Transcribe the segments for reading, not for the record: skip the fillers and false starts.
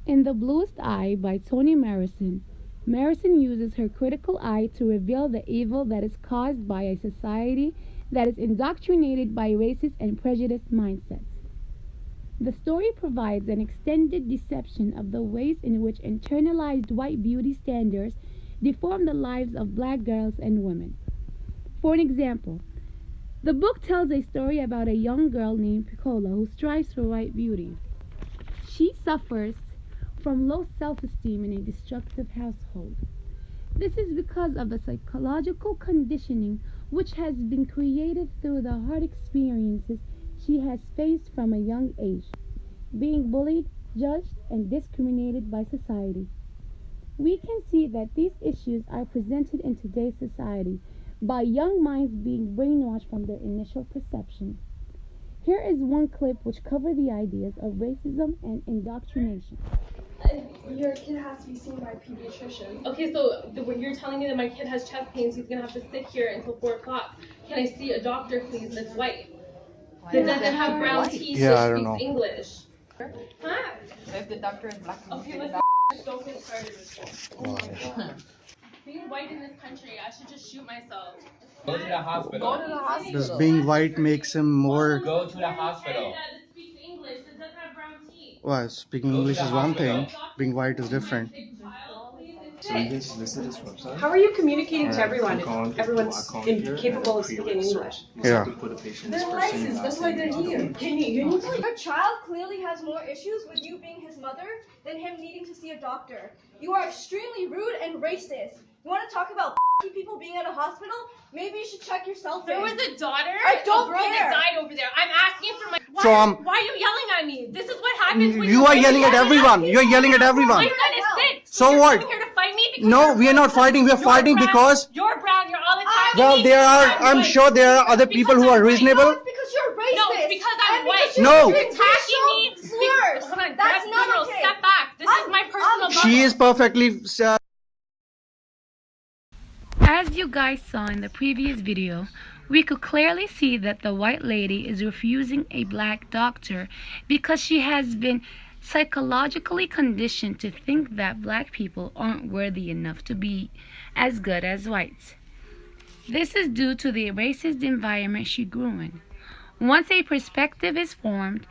In The Bluest Eye by Toni Morrison, Morrison uses her critical eye to reveal the evil that is caused by a society that is indoctrinated by racist and prejudiced mindsets. The story provides an extended deception of the ways in which internalized white beauty standards deform the lives of black girls and women. For an example, the book tells a story about a young girl named Piccola who strives for white beauty. She suffers from low self-esteem in a destructive household. This is because of the psychological conditioning which has been created through the hard experiences she has faced from a young age, being bullied, judged, and discriminated by society. We can see that these issues are presented in today's society by young minds being brainwashed from their initial perception. Here is one clip which covers the ideas of racism and indoctrination. Your kid has to be seen by a pediatrician. Okay, so when you're telling me that my kid has chest pains, he's gonna have to sit here until 4 o'clock. Can I see a doctor, please, that's white? That doesn't have brown teeth, that speaks English. Huh? If the doctor is black, okay, let's don't get started with this. Oh my god. Being white in this country, I should just shoot myself. Go to the hospital. go to the hospital. Does being white makes him more... Go to the hospital. That speaks English, that doesn't have brown teeth. Well, speaking English is one thing, being white is different. So you guys visit this website? How are you communicating to everyone if everyone's incapable of speaking English? Yeah. They're licensed, that's why they're here. Your child clearly has more issues with you being his mother than him needing to see a doctor. You are extremely rude and racist. You want to talk about people being at a hospital? Maybe you should check yourself. There was a daughter, I don't a girl care. that died over there. I'm asking for my... Why are you yelling at me? This is what happens when You are yelling at everyone. You are yelling at everyone. My son is sick. So you're what? coming here to fight me because No, we are not fighting. We are fighting brown, because... You're brown. You're all attacking Well, me. there are... I'm I'm white. sure there are other people who are reasonable. It's because you're racist. No, it's because I'm And white. because No. You're attacking me. Slurs. Hold on. That's no, not no, okay. step back. This is my personal bubble. She is perfectly... As you guys saw in the previous video, we could clearly see that the white lady is refusing a black doctor because she has been psychologically conditioned to think that black people aren't worthy enough to be as good as whites. This is due to the racist environment she grew in. Once a perspective is formed,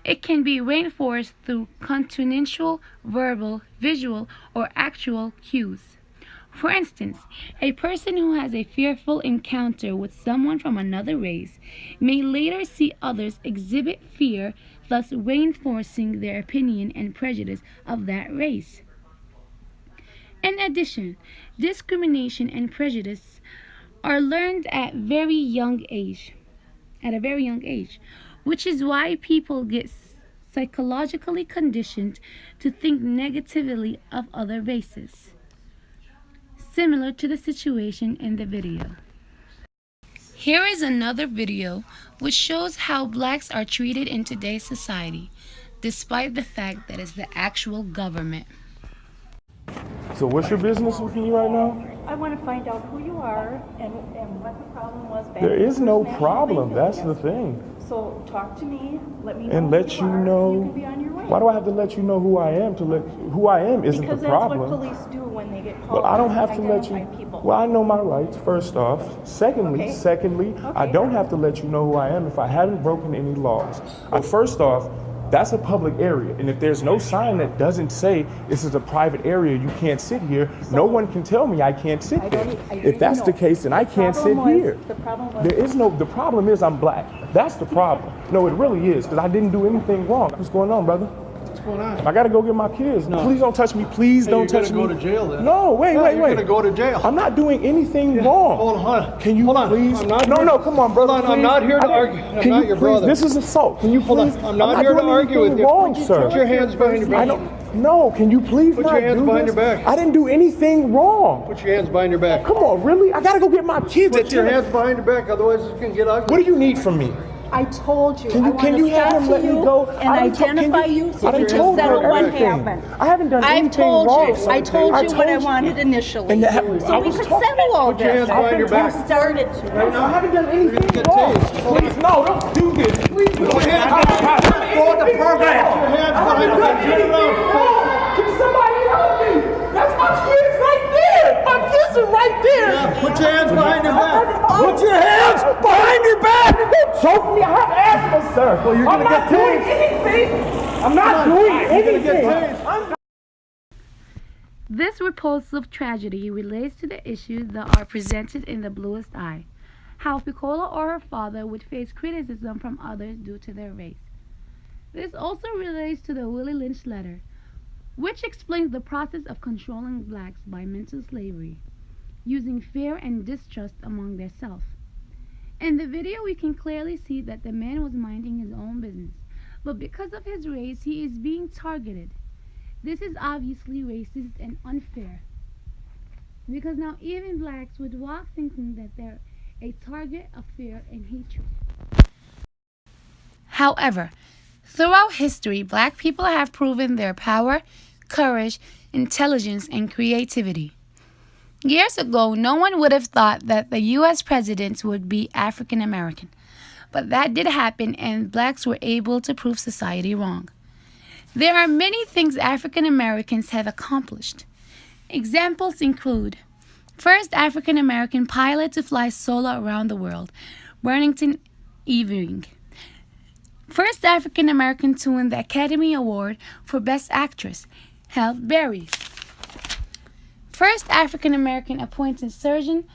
it can be reinforced through contextual, verbal, visual, or actual cues. For instance, a person who has a fearful encounter with someone from another race may later see others exhibit fear, thus reinforcing their opinion and prejudice of that race. In addition, discrimination and prejudice are learned at a very young age, which is why people get psychologically conditioned to think negatively of other races. Similar to the situation in the video. Here is another video which shows how blacks are treated in today's society, despite the fact that it's the actual government. So what's your business with me right now? I want to find out who you are and what the problem was back There in is no National problem, Bank that's the yesterday. thing. So talk to me, let me know And who let you are, know, and you can be on your way. why do I have to let you know who I am? Who I am isn't Because the that's problem. what police do when they get called. Well, I don't have to let you, identify people. well, I know my rights, first off. Secondly, I don't have to let you know who I am if I haven't broken any laws. First off, that's a public area, and if there's no sign that doesn't say this is a private area, you can't sit here, no one can tell me I can't sit there. If that's the case, then I can't sit here. The problem was, The problem is I'm black. That's the problem. No, it really is, because I didn't do anything wrong. What's going on, brother? What's going on? I gotta go get my kids. No. Please don't touch me. Please don't touch me. You're gonna go to jail then. No, wait. You're gonna go to jail. I'm not doing anything wrong. Hold on. Can you please? I'm not No, come on, brother. Hold on. I'm not here to argue. I'm not your brother. This is assault. Can you please? Hold on. I'm not here to argue with you. Wrong, sir. Put your hands behind your back. No, can you please Put not your hands do behind this? your back. I didn't do anything wrong. Put your hands behind your back. Come on, really? I gotta go get my kids. Put your hands behind your back, otherwise it's gonna get ugly. What do you need from me? I told you. Can you have him let me go? And identify you so I you done can told settle her what everything. happened. I haven't done I've anything told wrong. you. I told you what I wanted initially. And so we could settle all Put your hands this. behind your back. You started to. I haven't done You're anything gonna get wrong. tased. Please, no, don't do this. Please, Put your hands behind your back. for the program. Put your hands behind your back. Turn around. right there. Yeah, put your hands behind your back. Put your hands behind your back. Don't choke me. I have asthma, sir. Well, you're gonna get doing tased. anything. I'm not doing You're gonna get anything. tased. This repulsive tragedy relates to the issues that are presented in The Bluest Eye. How Piccola or her father would face criticism from others due to their race. This also relates to the Willie Lynch letter, which explains the process of controlling blacks by mental slavery, using fear and distrust among themselves. In the video, we can clearly see that the man was minding his own business, but because of his race, he is being targeted. This is obviously racist and unfair, because now even blacks would walk thinking that they're a target of fear and hatred. However, throughout history, black people have proven their power, courage, intelligence, and creativity. Years ago, no one would have thought that the U.S. president would be African American, but that did happen, and blacks were able to prove society wrong. There are many things African Americans have accomplished. Examples include: first African American pilot to fly solo around the world, Bernington Evering. First African American to win the Academy Award for Best Actress, Halle Berry. First African American appointed Surgeon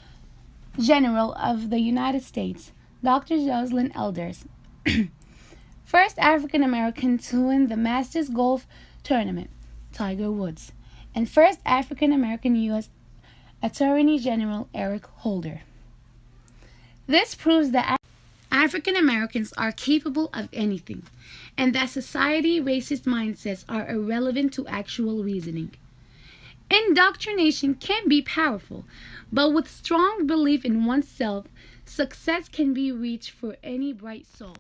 General of the United States, Dr. Jocelyn Elders. First African American to win the Masters Golf Tournament, Tiger Woods. And first African American U.S. Attorney General Eric Holder. This proves that African Americans are capable of anything, and that society racist mindsets are irrelevant to actual reasoning. Indoctrination can be powerful, but with strong belief in oneself, success can be reached for any bright soul.